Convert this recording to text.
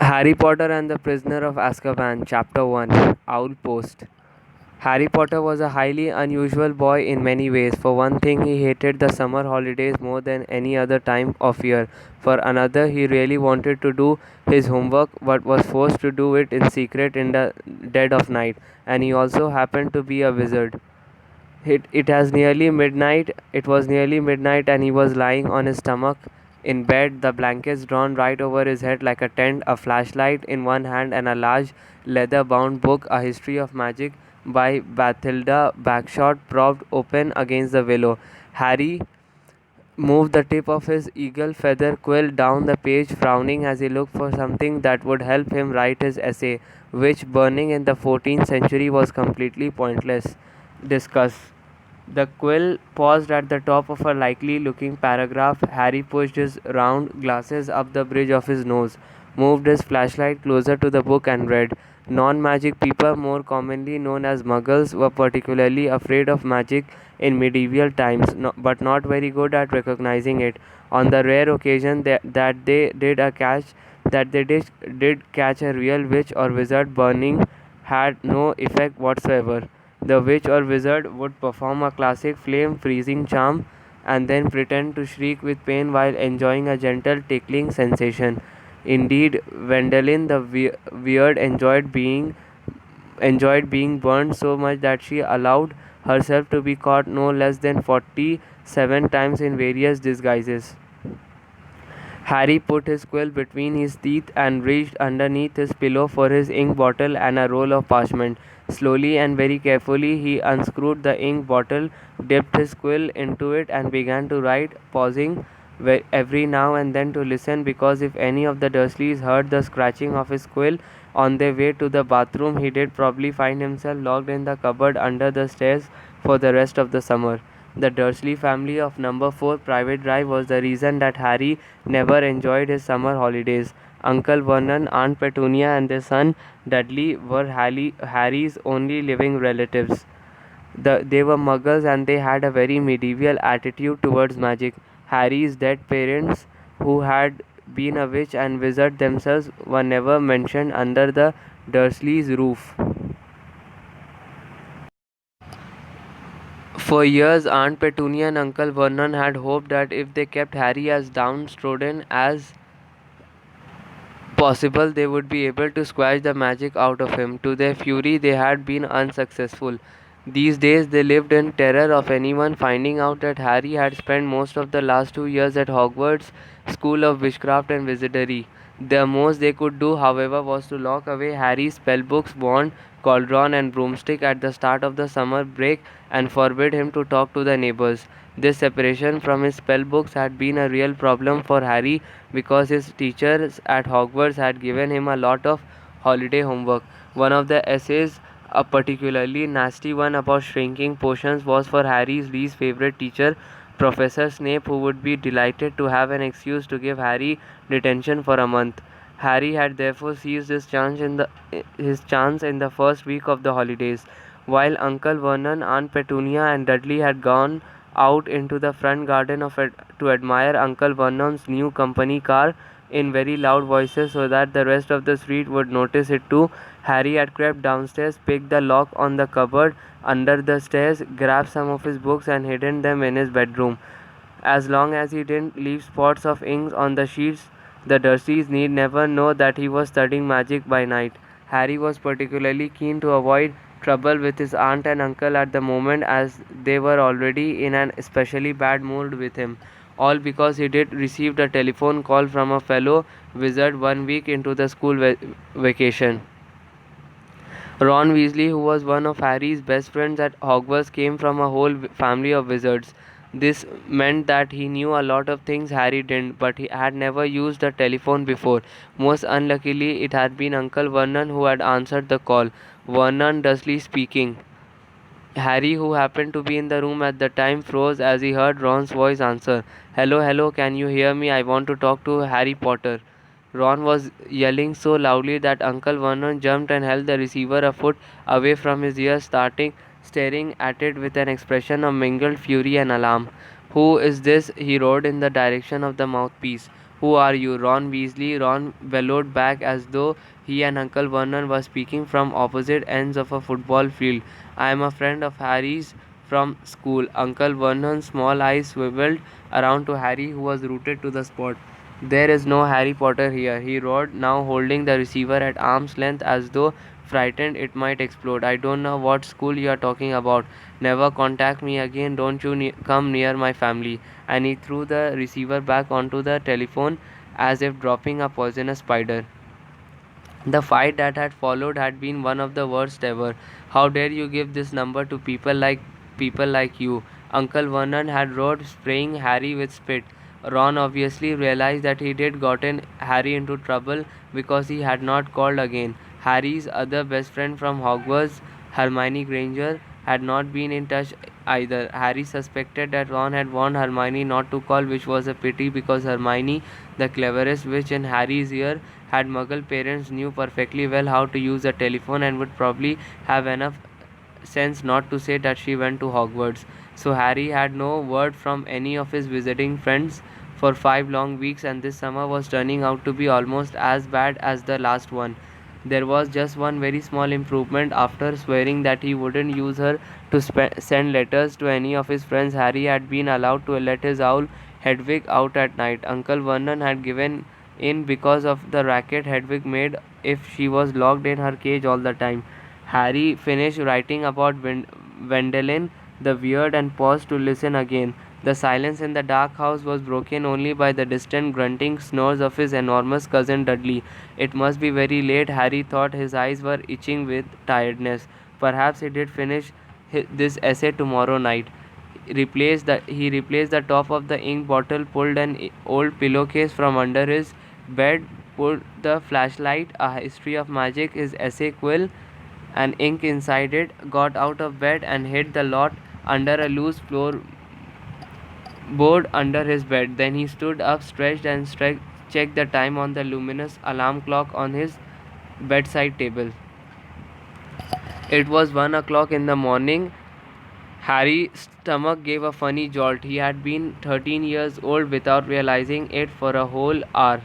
Harry Potter and the Prisoner of Azkaban, Chapter 1, Owl Post. Harry Potter was a highly unusual boy in many ways. For one thing, he hated the summer holidays more than any other time of year. For another, he really wanted to do his homework but was forced to do it in secret in the dead of night. And he also happened to be a wizard. It was nearly midnight, and he was lying on his stomach in bed, the blankets drawn right over his head like a tent, a flashlight in one hand, and a large leather bound book, A History of Magic by Bathilda Bagshot, propped open against the willow. Harry moved the tip of his eagle feather quill down the page, frowning as he looked for something that would help him write his essay, which, burning in the 14th century, was completely pointless. Discuss. The quill paused at the top of a likely looking paragraph. Harry pushed his round glasses up the bridge of his nose, moved his flashlight closer to the book, and read. Non magic people, more commonly known as muggles, were particularly afraid of magic in medieval times, but not very good at recognizing it. On the rare occasion that they did a catch, that they did catch a real witch or wizard, burning had no effect whatsoever. The witch or wizard would perform a classic flame freezing charm and then pretend to shriek with pain while enjoying a gentle tickling sensation. Indeed, Wendelin the Weird enjoyed being burned so much that she allowed herself to be caught no less than 47 times in various disguises. Harry put his quill between his teeth and reached underneath his pillow for his ink bottle and a roll of parchment. Slowly and very carefully, he unscrewed the ink bottle, dipped his quill into it, and began to write, pausing every now and then to listen, because if any of the Dursleys heard the scratching of his quill on their way to the bathroom, he did probably find himself locked in the cupboard under the stairs for the rest of the summer. The Dursley family of number 4 Private Drive was the reason that Harry never enjoyed his summer holidays. Uncle Vernon, Aunt Petunia, and their son Dudley were Harry's only living relatives. They were muggles, and they had a very medieval attitude towards magic. Harry's dead parents, who had been a witch and wizard themselves, were never mentioned under the Dursleys' roof. For years, Aunt Petunia and Uncle Vernon had hoped that if they kept Harry as downtrodden as possible, they would be able to squash the magic out of him. To their fury, they had been unsuccessful. These days, they lived in terror of anyone finding out that Harry had spent most of the last 2 years at Hogwarts School of Witchcraft and Wizardry. The most they could do, however, was to lock away Harry's spellbooks, wand, cauldron, and broomstick at the start of the summer break and forbid him to talk to the neighbors. This separation from his spellbooks had been a real problem for Harry because his teachers at Hogwarts had given him a lot of holiday homework. One of the essays, a particularly nasty one about shrinking potions, was for Harry's least favorite teacher, Professor Snape, who would be delighted to have an excuse to give Harry detention for a month. Harry had therefore seized his chance in the first week of the holidays. While Uncle Vernon, Aunt Petunia, and Dudley had gone out into the front garden to admire Uncle Vernon's new company car in very loud voices so that the rest of the street would notice it too, Harry had crept downstairs, picked the lock on the cupboard under the stairs, grabbed some of his books, and hidden them in his bedroom. As long as he didn't leave spots of ink on the sheets, the Dursleys need never know that he was studying magic by night. Harry was particularly keen to avoid trouble with his aunt and uncle at the moment, as they were already in an especially bad mood with him. All because he did received a telephone call from a fellow wizard 1 week into the school vacation. Ron Weasley, who was one of Harry's best friends at Hogwarts, came from a whole family of wizards. This meant that he knew a lot of things Harry didn't, but he had never used a telephone before. Most unluckily, it had been Uncle Vernon who had answered the call. Vernon Dursley speaking. Harry, who happened to be in the room at the time, froze as he heard Ron's voice answer. Hello, hello, can you hear me? I want to talk to Harry Potter. Ron was yelling so loudly that Uncle Vernon jumped and held the receiver a foot away from his ear, staring at it with an expression of mingled fury and alarm. Who is this? He roared in the direction of the mouthpiece. "Who are you?" "Ron Weasley." Ron bellowed back as though he and Uncle Vernon were speaking from opposite ends of a football field. "I am a friend of Harry's from school." Uncle Vernon's small eyes swiveled around to Harry, who was rooted to the spot. "There is no Harry Potter here," he roared, now holding the receiver at arm's length as though frightened it might explode. "I don't know what school you are talking about. Never contact me again. Don't you come near my family." And he threw the receiver back onto the telephone as if dropping a poisonous spider. The fight that had followed had been one of the worst ever. "How dare you give this number to people like you?" Uncle Vernon had roared, spraying Harry with spit. Ron obviously realized that he did gotten Harry into trouble because he had not called again. Harry's other best friend from Hogwarts, Hermione Granger, had not been in touch either. Harry suspected that Ron had warned Hermione not to call, which was a pity because Hermione, the cleverest witch in Harry's ear, had Muggle parents, knew perfectly well how to use a telephone and would probably have enough sense not to say that she went to Hogwarts. So Harry had no word from any of his visiting friends for 5 long weeks, and this summer was turning out to be almost as bad as the last one. There was just one very small improvement. After swearing that he wouldn't use her to send letters to any of his friends, Harry had been allowed to let his owl Hedwig out at night. Uncle Vernon had given in because of the racket Hedwig made if she was locked in her cage all the time. Harry finished writing about Wendelin the Weird and paused to listen again. The silence in the dark house was broken only by the distant grunting snores of his enormous cousin Dudley. It must be very late, Harry thought. His eyes were itching with tiredness. Perhaps he did finish this essay tomorrow night. He replaced the top of the ink bottle, pulled an old pillowcase from under his bed, put the flashlight, a history of magic, his essay quill, and ink inside it, got out of bed and hid the lot under a loose floor board under his bed. Then he stood up, stretched, and checked the time on the luminous alarm clock on his bedside table. It was 1 o'clock in the morning. Harry's stomach gave a funny jolt. He had been 13 years old without realizing it for a whole hour.